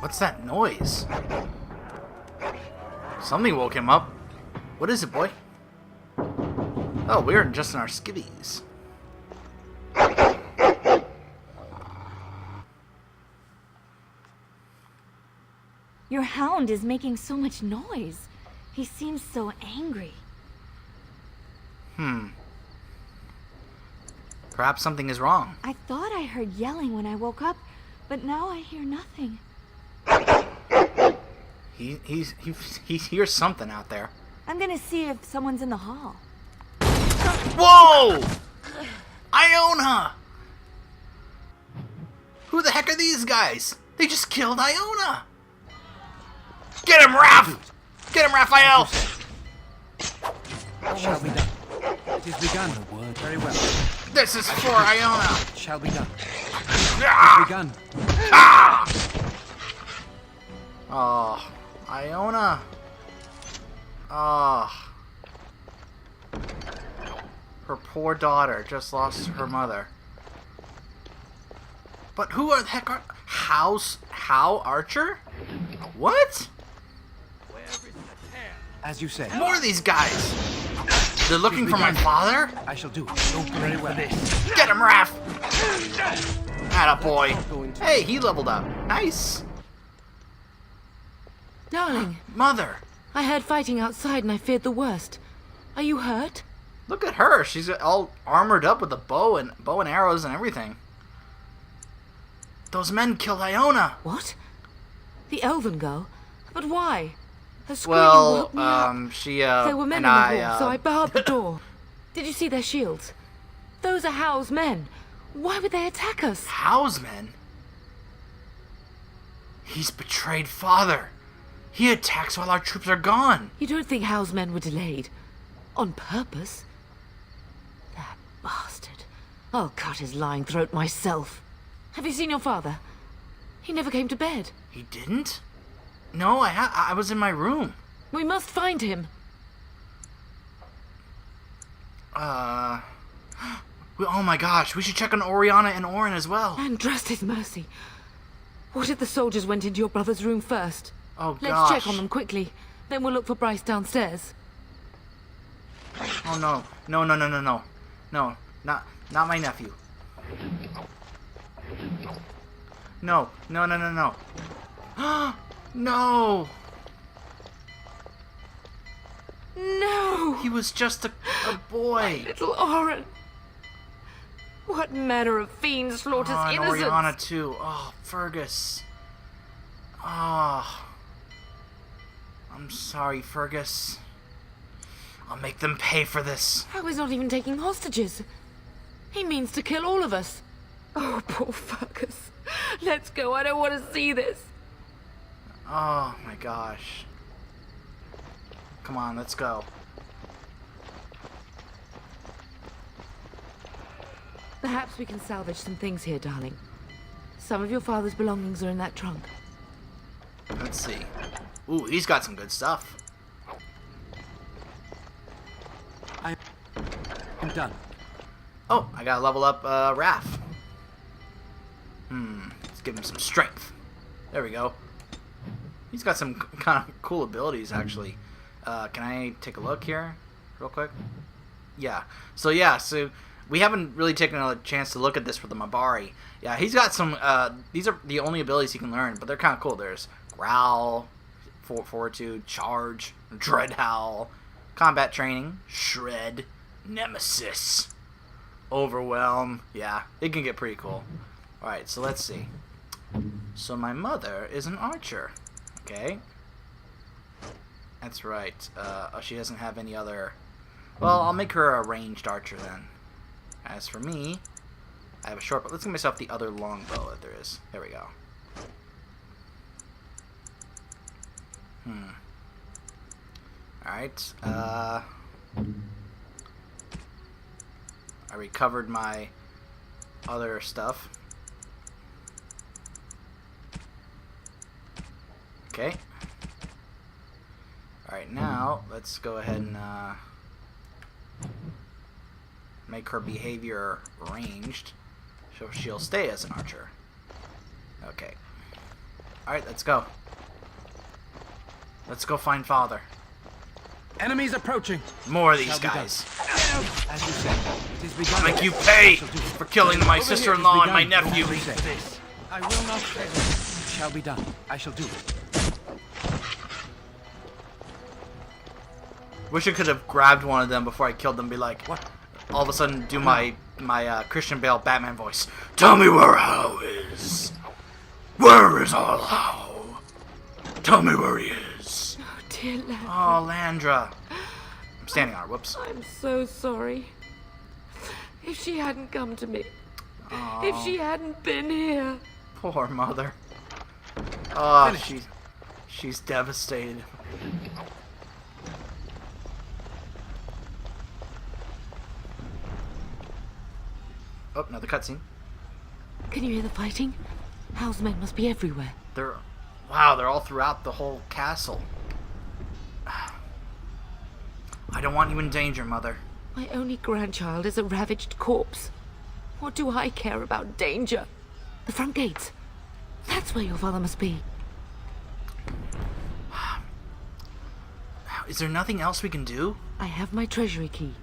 What's that noise? Something woke him up. What is it, boy? Oh, we're just in our skivvies. Your hound is making so much noise. He seems so angry. Perhaps something is wrong. I thought I heard yelling when I woke up, but now I hear nothing. He hears something out there. I'm gonna see if someone's in the hall. Whoa! Iona! Who the heck are these guys? They just killed Iona! Get him, Raph! Get him, Raphael! It shall be done. It is begun. A word. Very well. This is for Iona! It shall be done. Ah! Begun. Ah! Oh, Iona. Oh. Her poor daughter just lost her mother. But who are the heck are... Hal Archer? What? As you say. More of these guys. They're looking for my father? I shall do it. Don't very well. Get him, Raph! Attaboy. Hey, he leveled up. Nice. Darling, Mother. I heard fighting outside and I feared the worst. Are you hurt? Look at her. She's all armored up with a bow and arrows and everything. Those men killed Iona. What? The elven girl? But why? Her scream Well, woke me up. she, There were men and in the I, hall, so I barred the door. Did you see their shields? Those are Hal's men. Why would they attack us? Hal's men? He's betrayed father. He attacks while our troops are gone. You don't think Hal's men were delayed? On purpose? That bastard. I'll cut his lying throat myself. Have you seen your father? He never came to bed. He didn't? No, I was in my room. We must find him. Oh my gosh, we should check on Oriana and Orin as well. And trust his mercy. What if the soldiers went into your brother's room first? Oh gosh. Let's check on them quickly. Then we'll look for Bryce downstairs. Oh no. No, no, no, no, no. No, not my nephew. No, no, no, no, no. No! No! He was just a boy. Little Orin. What manner of fiend slaughters Oh, and innocents? Oriana too. Oh, Fergus. Oh. I'm sorry, Fergus. I'll make them pay for this. How is not even taking hostages? He means to kill all of us. Oh, poor Fergus. Let's go. I don't want to see this. Oh my gosh. Come on, let's go. Perhaps we can salvage some things here, darling. Some of your father's belongings are in that trunk. Let's see. Ooh, he's got some good stuff. I'm done. Oh, I gotta level up Raph. Let's give him some strength. There we go. He's got some kind of cool abilities, actually. Can I take a look here real quick? Yeah. So we haven't really taken a chance to look at this for the Mabari. Yeah, he's got some, these are the only abilities he can learn, but they're kind of cool. There's Growl, Fortitude, Charge, Dread Howl, Combat Training, Shred, Nemesis, Overwhelm. Yeah, it can get pretty cool. Alright, so let's see. So my mother is an archer. Okay. That's right. She doesn't have any other... Well, I'll make her a ranged archer then. As for me, I have a short bow. Let's give myself the other long bow that there is. There we go. Alright. I recovered my other stuff. Okay. Alright, now let's go ahead and make her behavior ranged so she'll stay as an archer. Okay. Alright, let's go. Let's go find father. Enemies approaching. More of these Shall be done. guys. As you said, it is begun. Make you pay Shall do it. for killing my sister-in-law and my Begun. nephew. As you said. I will not fail. It shall be done. I shall do it. Wish I could have grabbed one of them before I killed them. Be like, What? all of a sudden, do my Christian Bale Batman voice. Tell me where Hal is. Where is all Hal? Tell me where he is. Oh, dear lad. Oh, Landra. I'm standing on her. Whoops. I'm so sorry. If she hadn't come to me, if she hadn't been here. Poor mother. Oh, Finished. she's devastated. Oh, another cutscene. Can you hear the fighting? Hal's men must be everywhere. Wow, they're all throughout the whole castle. I don't want you in danger, Mother. My only grandchild is a ravaged corpse. What do I care about danger? The front gates. That's where your father must be. Is there nothing else we can do? I have my treasury key.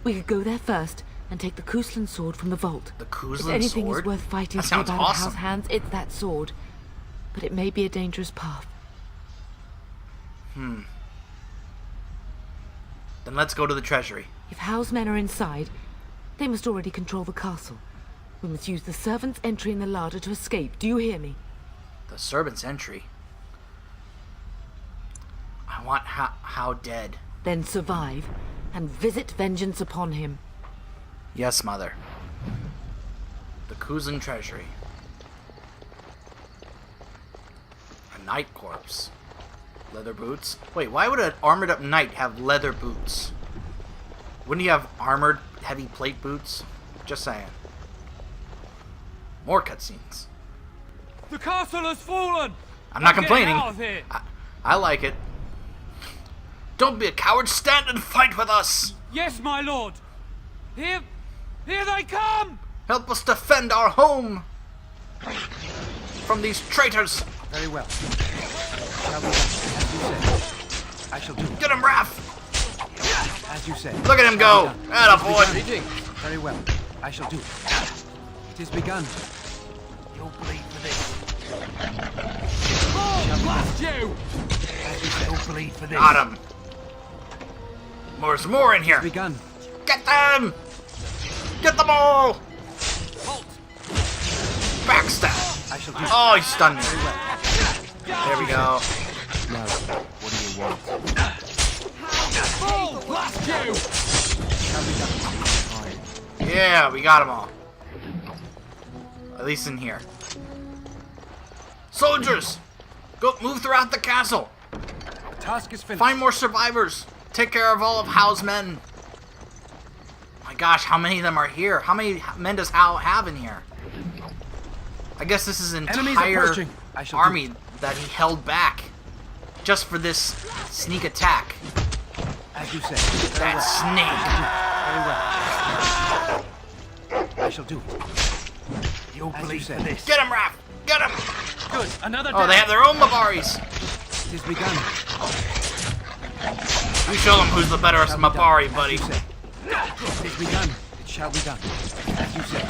We could go there first and take the Kuslan sword from the vault. The If Kuzlan anything sword? is worth fighting That to sounds get out of awesome. Hal's hands, it's that sword. But it may be a dangerous path. Then let's go to the treasury. If Hal's men are inside, they must already control the castle. We must use the servants' entry in the larder to escape. Do you hear me? The servant's entry. I want How dead. Then survive and visit vengeance upon him. Yes, Mother. The Kuzan treasury. A knight corpse. Leather boots. Wait, why would an armored up knight have leather boots? Wouldn't he have armored heavy plate boots? Just saying. More cutscenes. The castle has fallen! I'm not Get complaining. out of here! I like it. Don't be a coward. Stand and fight with us. Yes, my lord! Here they come! Help us defend our home from these traitors. Very well. Shall be done. As you said. I shall do it. Get him, Raph. As you said. Look at him Shall go. be done. Attaboy. Very well. I shall do it. It is begun. You'll bleed for this. Oh, blast you! As you said. You'll bleed for this. Got him. There's more in here. Begun. Get them. Get them all. Halt! Backstab. I shall do it. Oh, he stunned me. Very well. There we go. Now, what do you want? Oh, blast you! Shall be done. Fine. Yeah, we got them all. At least in here. Soldiers, go move throughout the castle. The task is finished. Find more survivors. Take care of all of Hal's men. My gosh, how many of them are here? How many men does Hal have in here? I guess this is an Enemies entire approaching. I shall do army that he held back just for this sneak attack. As you said. That Very well. I shall do it. You'll As you bleed for said. this. snake. Get him, Raph. Get him. Good, another Oh, they have their own Mabaris. It is begun. You show them who's the better Shall be done. Mabari, As buddy. you said. It is begun. It shall be done. As you said.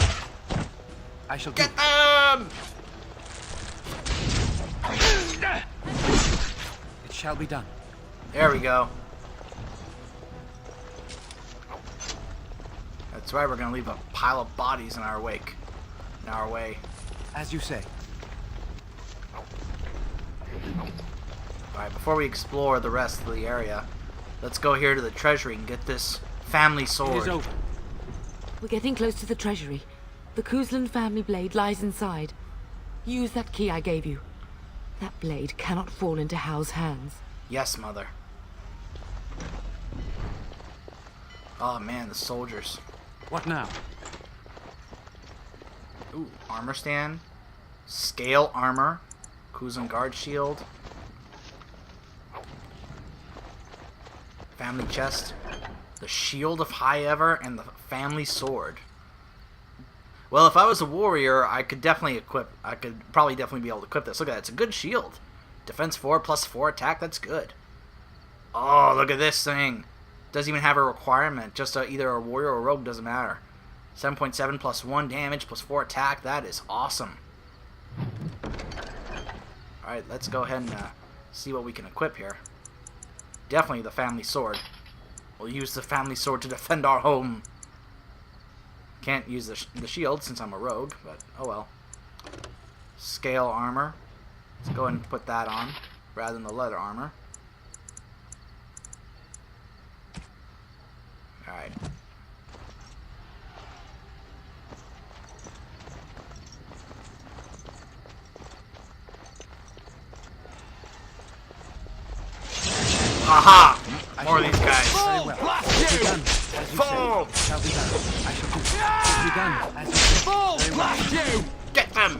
I shall do Get it. them. It shall be done. There we go. That's right, we're gonna leave a pile of bodies in our wake. In our way. As you say. Alright, before we explore the rest of the area, let's go here to the treasury and get this family It sword. is over. We're getting close to the treasury. The Kuzlan family blade lies inside. Use that key I gave you. That blade cannot fall into Hal's hands. Yes, Mother. Oh man, the soldiers. What now? Ooh, armor stand. Scale armor. Kuzan guard shield. Family chest. The shield of High Ever and the family sword. Well, if I was a warrior, I could probably definitely be able to equip this. Look at that. It's a good shield. Defense 4 plus 4 attack. That's good. Oh, look at this thing. Doesn't even have a requirement. Just either a warrior or a rogue. Doesn't matter. 7.7 plus 1 damage plus 4 attack. That is awesome. Alright, let's go ahead and see what we can equip here. Definitely the family sword. We'll use the family sword to defend our home. Can't use the shield since I'm a rogue, but oh well. Scale armor. Let's go ahead and put that on rather than the leather armor. Alright. Aha! More of these guys. Very well. It be done, as you Fall! said. It shall be done. I shall do it. It be done, as you said. Fall! Very well. Blast you! Get them!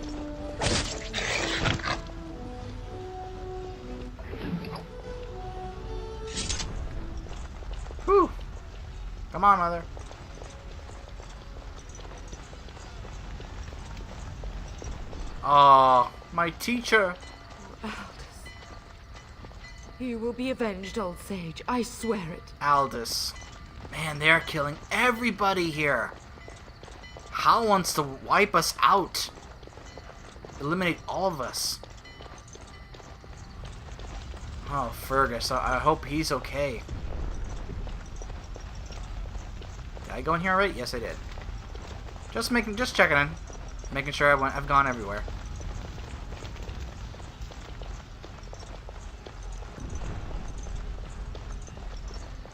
Whew. Come on, mother. Oh, my teacher. Aldous. You will be avenged, old sage. I swear it. Aldous. Man, they're killing everybody here. Hal wants to wipe us out. Eliminate all of us. Oh, Fergus. I hope he's okay. Did I go in here right? Yes, I did. Just checking in. Making sure I've gone everywhere.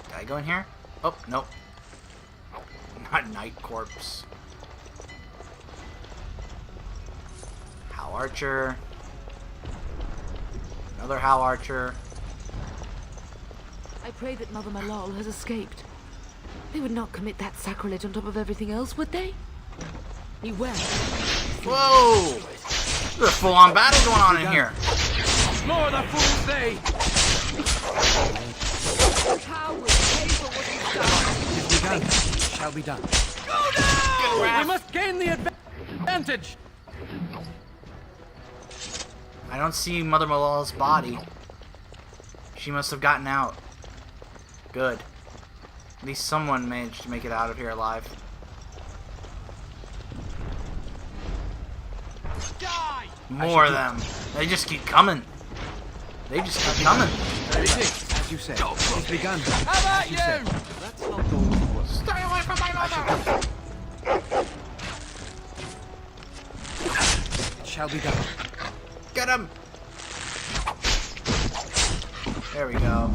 Did I go in here? Oh, nope. Not Night Corpse. Hal Archer. Another Hal Archer. I pray that Mother Malol has escaped. They would not commit that sacrilege on top of everything else, would they? Beware. Whoa! There's a full-on battle going on in here. More the fools they! It is begun. It shall be done. Go now! We must gain the advantage! I don't see Mother Malol's body. She must have gotten out. Good. At least someone managed to make it out of here alive. Die! More of them. They just keep coming. They just keep coming. Very good, as you said. It is begun. How about As you said. you? That's not going to work. Stay away from my mother! It shall be done. Get him! There we go.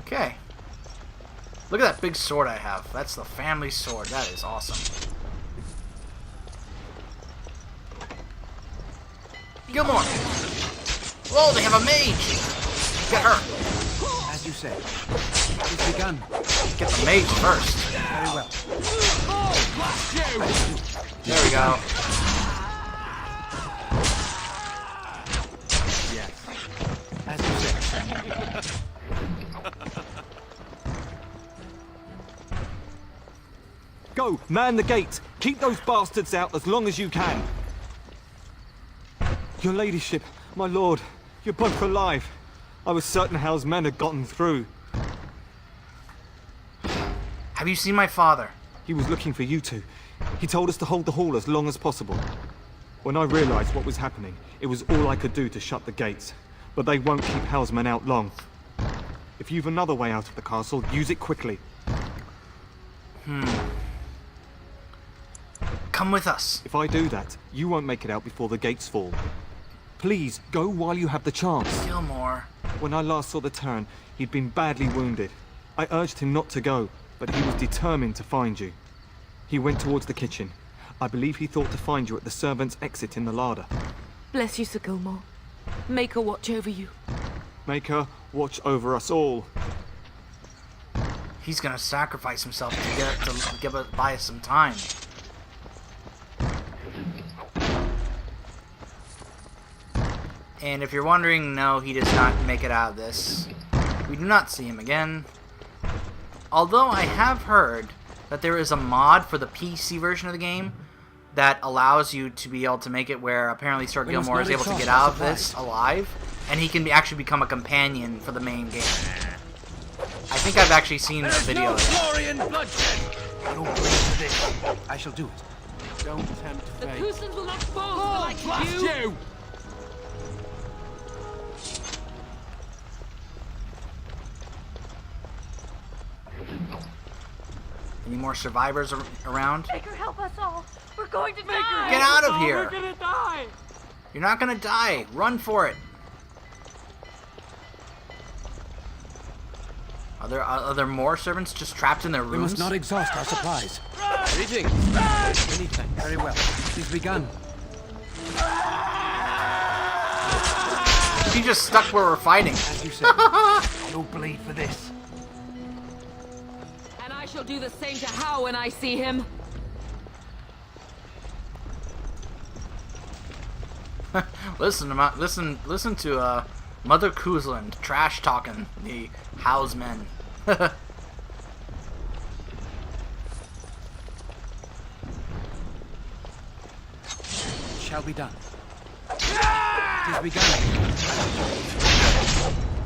Okay. Look at that big sword I have. That's the family sword. That is awesome. Gilmore! Whoa, they have a mage! Get her! As you said. It is begun. Get the mage first. Very well. Oh, blast you! There we go. Yes. As you said. Go, man the gates. Keep those bastards out as long as you can. Your ladyship, my lord, you're both alive. I was certain Hal's men had gotten through. Have you seen my father? He was looking for you two. He told us to hold the hall as long as possible. When I realized what was happening, it was all I could do to shut the gates. But they won't keep Hal's men out long. If you've another way out of the castle, use it quickly. Come with us. If I do that, you won't make it out before the gates fall. Please, go while you have the chance. Gilmore. When I last saw the Turn, he'd been badly wounded. I urged him not to go, but he was determined to find you. He went towards the kitchen. I believe he thought to find you at the servants' exit in the larder. Bless you, Sir Gilmore. Make her watch over you. Make her watch over us all. He's gonna sacrifice himself to buy us some time. And if you're wondering, no, he does not make it out of this. We do not see him again. Although I have heard that there is a mod for the PC version of the game that allows you to be able to make it where apparently Sir We must Gilmore not is able to exhaust get our out of this alive, and he can actually become a companion for the main game. I think I've actually seen a There's video no of that. glory in bloodshed. I don't believe for this. I shall do it. Don't tempt The fate. Cousins will not fall for the like of Blast you! you! Any more survivors around? Maker, help us all. We're going to die. Get out of Oh, here! we're gonna die! You're not gonna die. Run for it. Are there more servants just trapped in their We rooms? must not exhaust our supplies. Greetings. Many thanks. Very well. It is begun. She just stuck where we're fighting. As you said, I don't bleed for this. And I shall do the same to Hao when I see him. Listen to Mother Kuzland trash talking the House men. It shall be done. It is begun.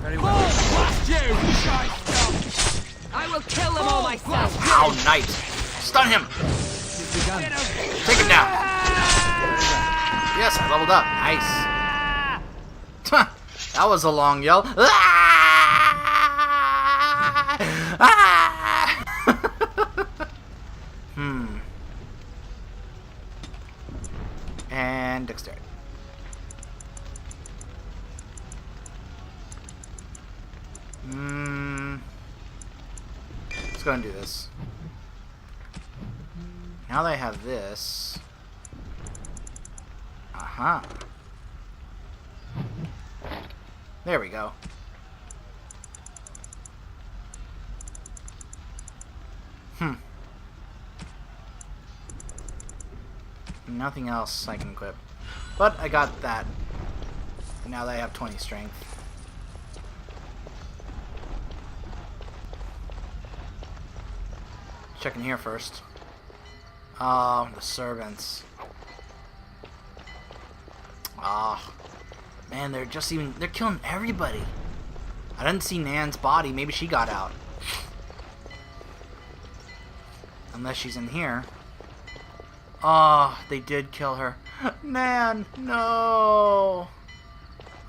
Very well. Blast you! Shite I will kill them all myself. How Knight! Stun him! It is begun. Take him down! Yes, I leveled up. Nice. That was a long yell. And dexterity. Let's go and do this. Now that I have this. Aha. There we go. Nothing else I can equip. But I got that. And now that I have 20 strength. Checking here first. Oh, the servants. Ah. Man, they're killing everybody. I didn't see Nan's body. Maybe she got out. Unless she's in here. Oh, they did kill her. Nan, no.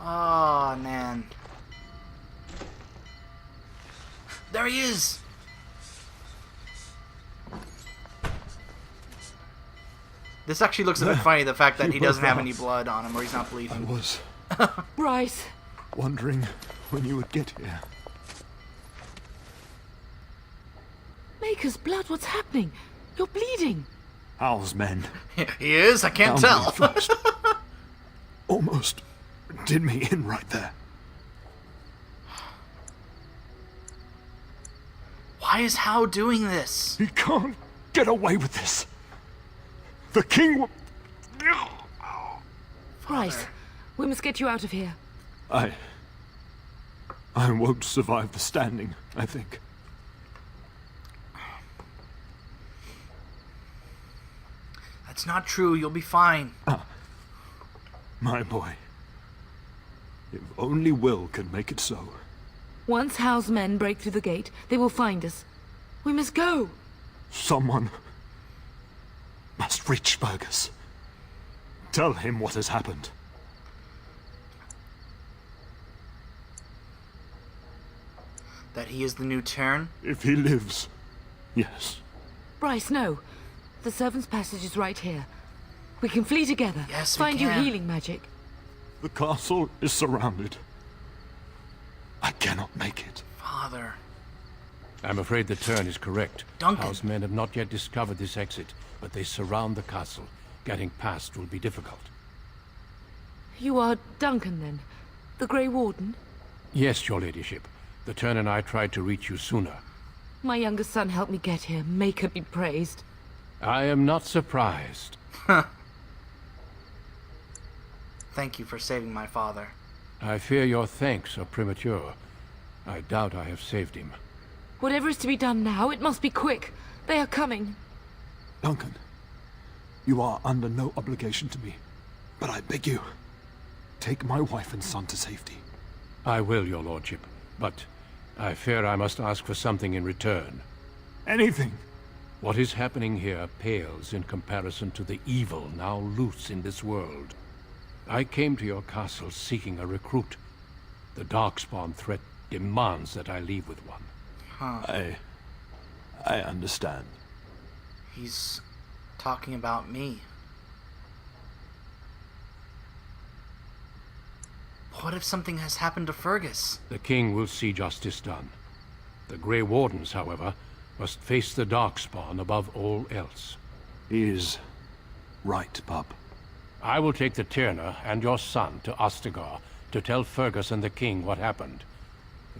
Oh, Nan. There he is. This actually looks a bit funny, the fact that You he doesn't were have right. any blood on him or he's not I bleeding. was Bryce, wondering when you would get here. Maker's blood, what's happening? You're bleeding. Hal's men He is? I can't found me tell. first. Almost did me in right there. Why is Hao doing this? He can't get away with this. The king will... Bryce, we must get you out of here. I won't survive the standing, I think. That's not true. You'll be fine. My boy. If only Will can make it so. Once Hao's men break through the gate, they will find us. We must go. Someone must reach Fergus. Tell him what has happened. That he is the new Turn? If he lives, yes. Bryce, no. The servants' passage is right here. We can flee together. Yes, we Find you can. healing magic. The castle is surrounded. I cannot make it. Father. I'm afraid the turn is correct. Duncan. House men have not yet discovered this exit, but they surround the castle. Getting past will be difficult. You are Duncan, then? The Grey Warden? Yes, your ladyship. The turn and I tried to reach you sooner. My youngest son helped me get here. Maker be praised. I am not surprised. Thank you for saving my father. I fear your thanks are premature. I doubt I have saved him. Whatever is to be done now, it must be quick. They are coming. Duncan, you are under no obligation to me, but I beg you, take my wife and son to safety. I will, your lordship, but I fear I must ask for something in return. Anything. What is happening here pales in comparison to the evil now loose in this world. I came to your castle seeking a recruit. The Darkspawn threat demands that I leave with one. I understand. He's talking about me. What if something has happened to Fergus? The king will see justice done. The Grey Wardens, however, must face the Darkspawn above all else. He is right, bub. I will take the Tyrna and your son to Ostagar to tell Fergus and the king what happened.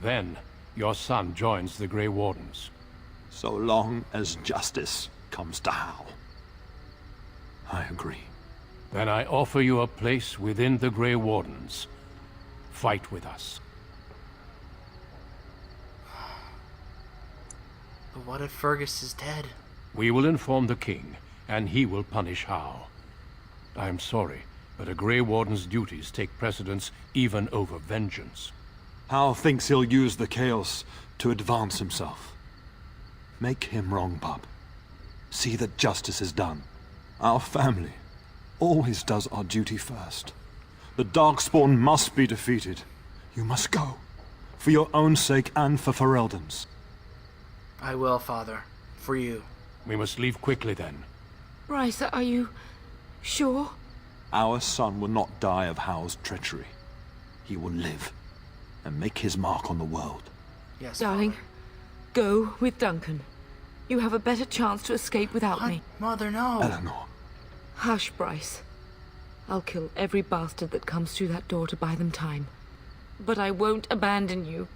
Then, your son joins the Grey Wardens. So long as justice comes to Hal. I agree. Then I offer you a place within the Grey Wardens. Fight with us. But what if Fergus is dead? We will inform the king, and he will punish Hal. I am sorry, but a Grey Warden's duties take precedence even over vengeance. Hal thinks he'll use the chaos to advance himself. Make him wrong, bub. See that justice is done. Our family always does our duty first. The Darkspawn must be defeated. You must go. For your own sake and for Ferelden's. I will, Father. For you. We must leave quickly then. Bryce, are you sure? Our son will not die of Hal's treachery. He will live and make his mark on the world. Yes, Darling, Father. go with Duncan. You have a better chance to escape without What? me. Mother, no. Eleanor, Hush, Bryce. I'll kill every bastard that comes through that door to buy them time. But I won't abandon you.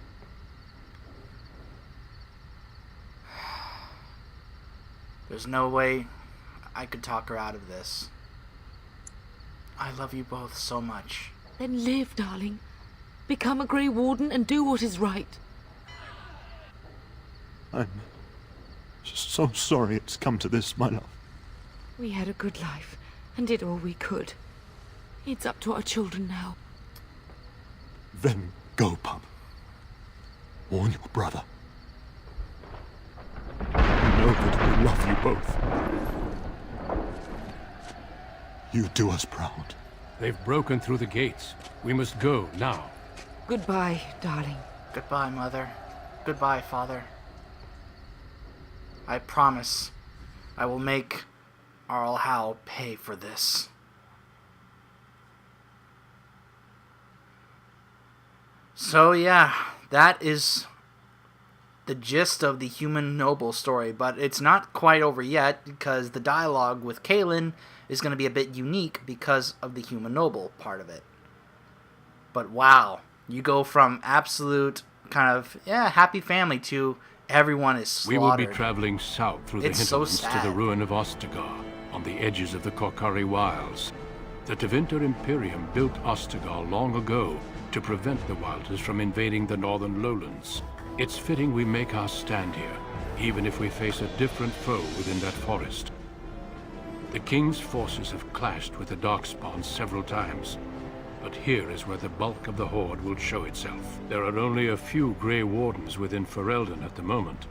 There's no way I could talk her out of this. I love you both so much. Then live, darling. Become a Grey Warden and do what is right. I'm so sorry it's come to this, my love. We had a good life and did all we could. It's up to our children now. Then go, pup. Warn your brother. You know that we love you both. You do us proud. They've broken through the gates. We must go now. Goodbye, darling. Goodbye, Mother. Goodbye, Father. I promise I will make Arl Hal pay for this. So yeah, that is the gist of the Human Noble story, but it's not quite over yet because the dialogue with Kaelin is going to be a bit unique because of the Human Noble part of it. But wow, you go from absolute kind of, happy family to everyone is slaughtered. We will be traveling south through the It's so hinterlands to the sad. ruin of Ostagar, on the edges of the Korcari Wilds. The Tevinter Imperium built Ostagar long ago to prevent the Wilders from invading the northern lowlands. It's fitting we make our stand here, even if we face a different foe within that forest. The King's forces have clashed with the Darkspawn several times, but here is where the bulk of the Horde will show itself. There are only a few Grey Wardens within Ferelden at the moment,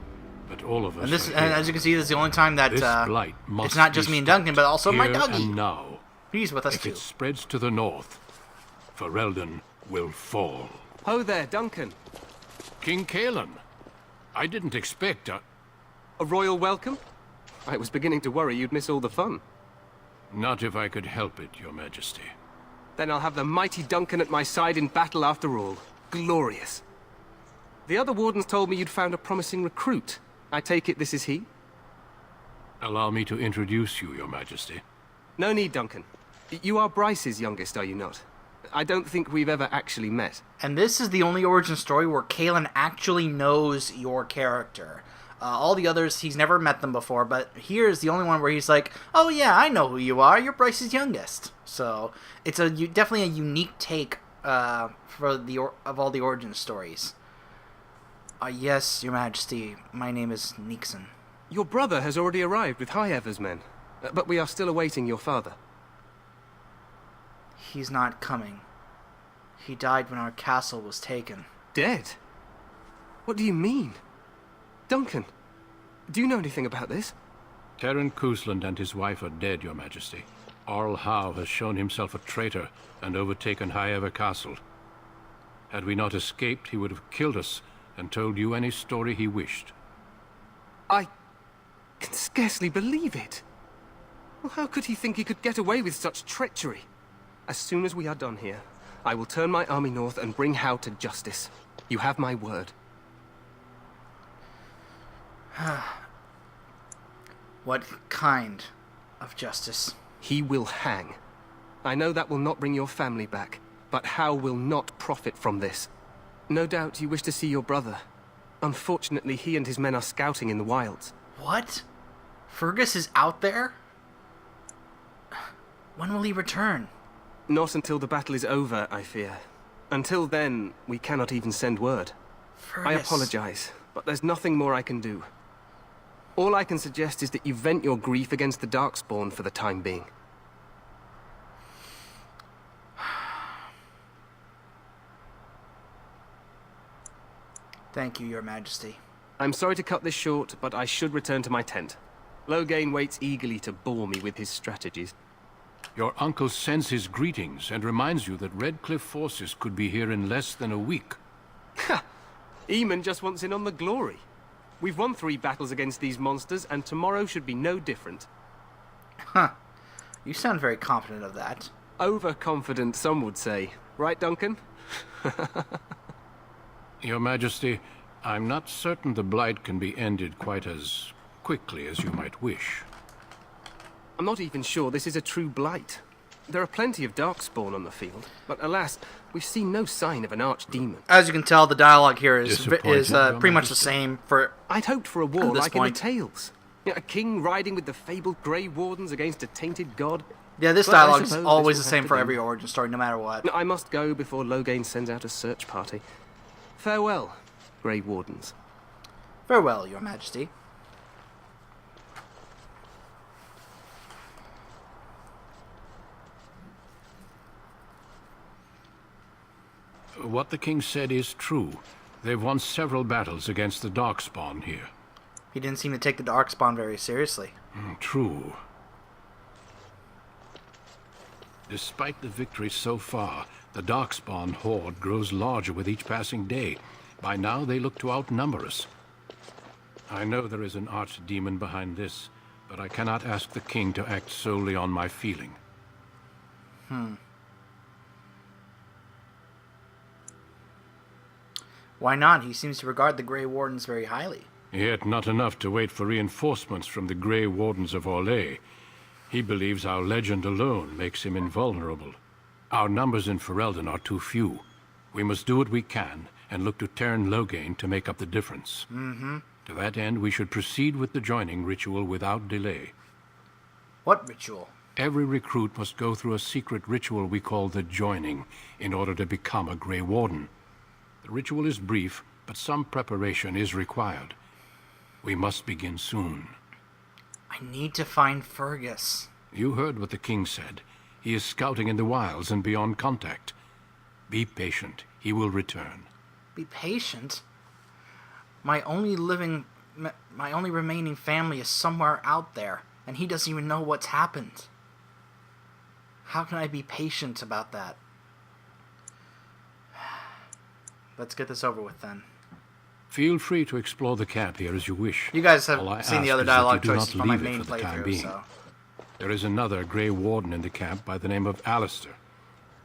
but all of us And this, are and here. as you can see, this is the only time that This blight must it's not just be me and Duncan, but also my here doggy. and now. He's with us If too. it spreads to the north, Ferelden will fall. Ho there, Duncan. King Kaelin, I didn't expect A royal welcome? I was beginning to worry you'd miss all the fun. Not if I could help it, Your Majesty. Then I'll have the mighty Duncan at my side in battle after all. Glorious. The other wardens told me you'd found a promising recruit. I take it this is he? Allow me to introduce you, Your Majesty. No need, Duncan. You are Bryce's youngest, are you not? I don't think we've ever actually met. And this is the only origin story where Kaelin actually knows your character. All the others, he's never met them before, but here's the only one where he's like, oh yeah, I know who you are, you're Bryce's youngest. So, it's definitely a unique take of all the origin stories. Yes, Your Majesty. My name is Nixon. Your brother has already arrived with High-Ever's men, but we are still awaiting your father. He's not coming. He died when our castle was taken. Dead? What do you mean? Duncan, do you know anything about this? Terran Cousland and his wife are dead, Your Majesty. Arl Howe has shown himself a traitor and overtaken High-Ever Castle. Had we not escaped, he would have killed us and told you any story he wished. I can scarcely believe it. Well, how could he think he could get away with such treachery? As soon as we are done here, I will turn my army north and bring Howe to justice. You have my word. What kind of justice? He will hang. I know that will not bring your family back, but Howe will not profit from this. No doubt you wish to see your brother. Unfortunately, he and his men are scouting in the wilds. What? Fergus is out there? When will he return? Not until the battle is over, I fear. Until then, we cannot even send word. Fergus. I apologize, but there's nothing more I can do. All I can suggest is that you vent your grief against the Darkspawn for the time being. Thank you, Your Majesty. I'm sorry to cut this short, but I should return to my tent. Loghain waits eagerly to bore me with his strategies. Your uncle sends his greetings and reminds you that Redcliffe forces could be here in less than a week. Ha! Eamon just wants in on the glory. We've won 3 battles against these monsters, and tomorrow should be no different. Huh. You sound very confident of that. Overconfident, some would say. Right, Duncan? Your Majesty, I'm not certain the Blight can be ended quite as quickly as you might wish. I'm not even sure this is a true blight. There are plenty of Darkspawn on the field, but alas, we've seen no sign of an archdemon. As you can tell, the dialogue here is Disappointing, Your pretty much the Majesty. same for... I'd hoped for a war At this like point. in the tales. A king riding with the fabled Grey Wardens against a tainted god. Yeah, this Well, I dialogue is suppose always the this will same have for to do. every origin story, no matter what. I must go before Loghain sends out a search party. Farewell, Grey Wardens. Farewell, Your Majesty. What the king said is true. They've won several battles against the Darkspawn here. He didn't seem to take the Darkspawn very seriously. True. Despite the victory so far, the Darkspawn horde grows larger with each passing day. By now, they look to outnumber us. I know there is an archdemon behind this, but I cannot ask the king to act solely on my feeling. Why not? He seems to regard the Grey Wardens very highly. Yet not enough to wait for reinforcements from the Grey Wardens of Orlais. He believes our legend alone makes him invulnerable. Our numbers in Ferelden are too few. We must do what we can and look to Terran Loghain to make up the difference. To that end, we should proceed with the joining ritual without delay. What ritual? Every recruit must go through a secret ritual we call the Joining in order to become a Grey Warden. The ritual is brief, but some preparation is required. We must begin soon. I need to find Fergus. You heard what the king said. He is scouting in the wilds and beyond contact. Be patient. He will return. Be patient. My only remaining family is somewhere out there, and he doesn't even know what's happened. How can I be patient about that? Let's get this over with then. Feel free to explore the camp here as you wish. You guys have All I seen the ask other is that you dialogue do not choices from my leave it main for the time playthrough, being. so... There is another Grey Warden in the camp by the name of Alistair.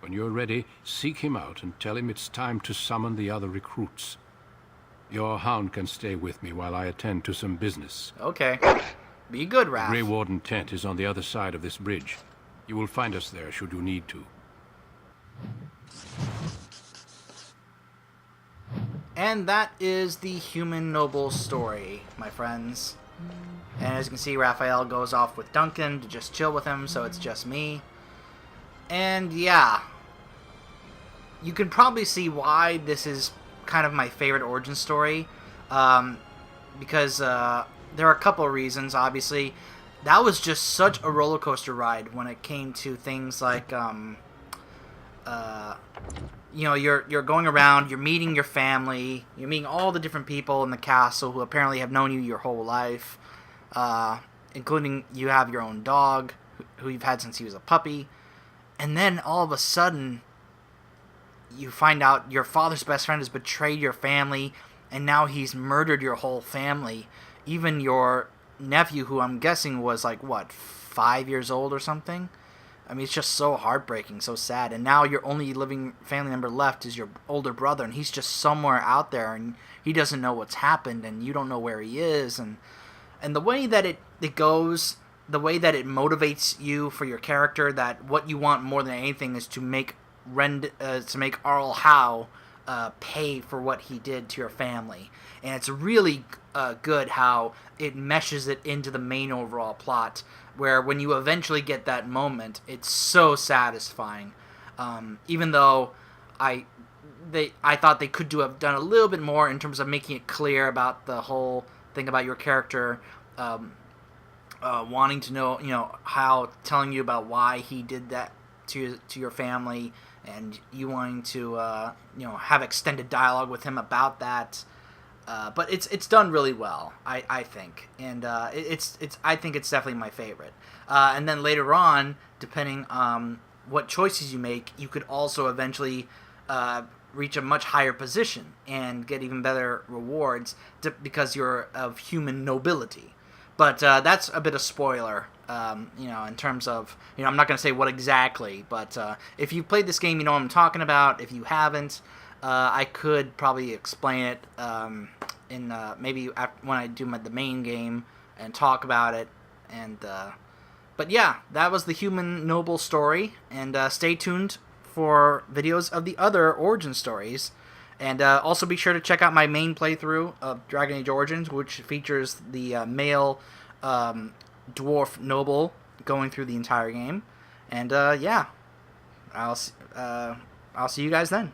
When you're ready, seek him out and tell him it's time to summon the other recruits. Your hound can stay with me while I attend to some business. Okay. Be good, The Raph. Grey Warden tent is on the other side of this bridge. You will find us there should you need to. And that is the human noble story, my friends. And as you can see, Raphael goes off with Duncan to just chill with him, so it's just me. And yeah. you can probably see why this is kind of my favorite origin story, because there are a couple of reasons. Obviously, that was just such a roller coaster ride when it came to things like, you know, you're going around, you're meeting your family, you're meeting all the different people in the castle who apparently have known you your whole life, including you have your own dog who you've had since he was a puppy, and then all of a sudden you find out your father's best friend has betrayed your family, and now he's murdered your whole family, even your nephew, who I'm guessing was like, what, 5 years old or something? I mean, it's just so heartbreaking, so sad. And now your only living family member left is your older brother, and he's just somewhere out there, and he doesn't know what's happened, and you don't know where he is. And the way that it goes, the way that it motivates you for your character, that what you want more than anything is to make Arl Howe pay for what he did to your family. And it's really good how it meshes it into the main overall plot, where when you eventually get that moment, it's so satisfying. Even though I thought they could have done a little bit more in terms of making it clear about the whole thing about your character wanting to know, you know, how, telling you about why he did that to your family, and you wanting to you know, have extended dialogue with him about that. But it's done really well, I think, and I think it's definitely my favorite. And then later on, depending on what choices you make, you could also eventually reach a much higher position and get even better rewards because you're of human nobility. But that's a bit of spoiler, you know, in terms of, you know, I'm not going to say what exactly, but if you've played this game, you know what I'm talking about. If you haven't, I could probably explain it in maybe when I do the main game and talk about it. And but yeah, that was the Human Noble story, and stay tuned for videos of the other origin stories. And also be sure to check out my main playthrough of Dragon Age Origins, which features the male dwarf noble going through the entire game. And yeah, I'll see you guys then.